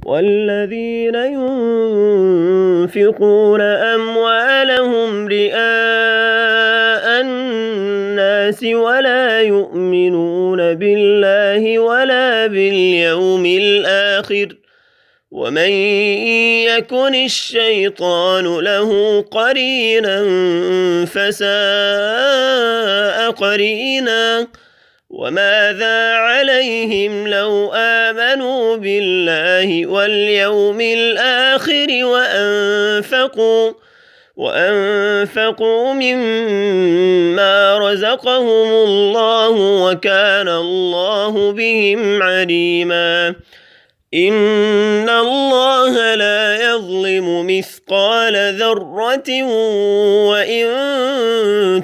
والذين ينفقون أموالهم رئاء الناس ولا يؤمنون بالله ولا باليوم الآخر ومن يكن الشيطان له قرينا فساء قرينا وماذا عليهم لو آمنوا بالله واليوم الآخر وأنفقوا مما رزقهم الله وكان الله بهم عليما إن الله لا يظلم مثقال ذرة وإن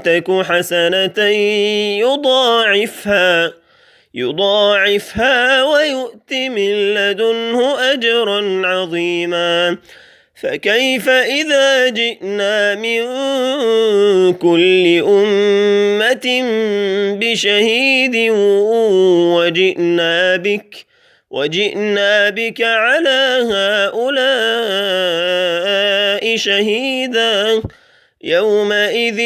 تك حسنة يضاعفها ويؤت من لدنه أجرا عظيما فكيف إذا جئنا من كل أمة بشهيد وجئنا بك على هؤلاء شهيدا يومئذ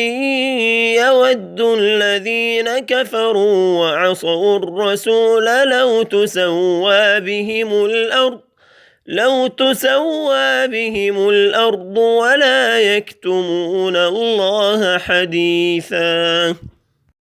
يود الذين كفروا وعصوا الرسول لو تسوى بهم الأرض ولا يكتمون الله حديثا.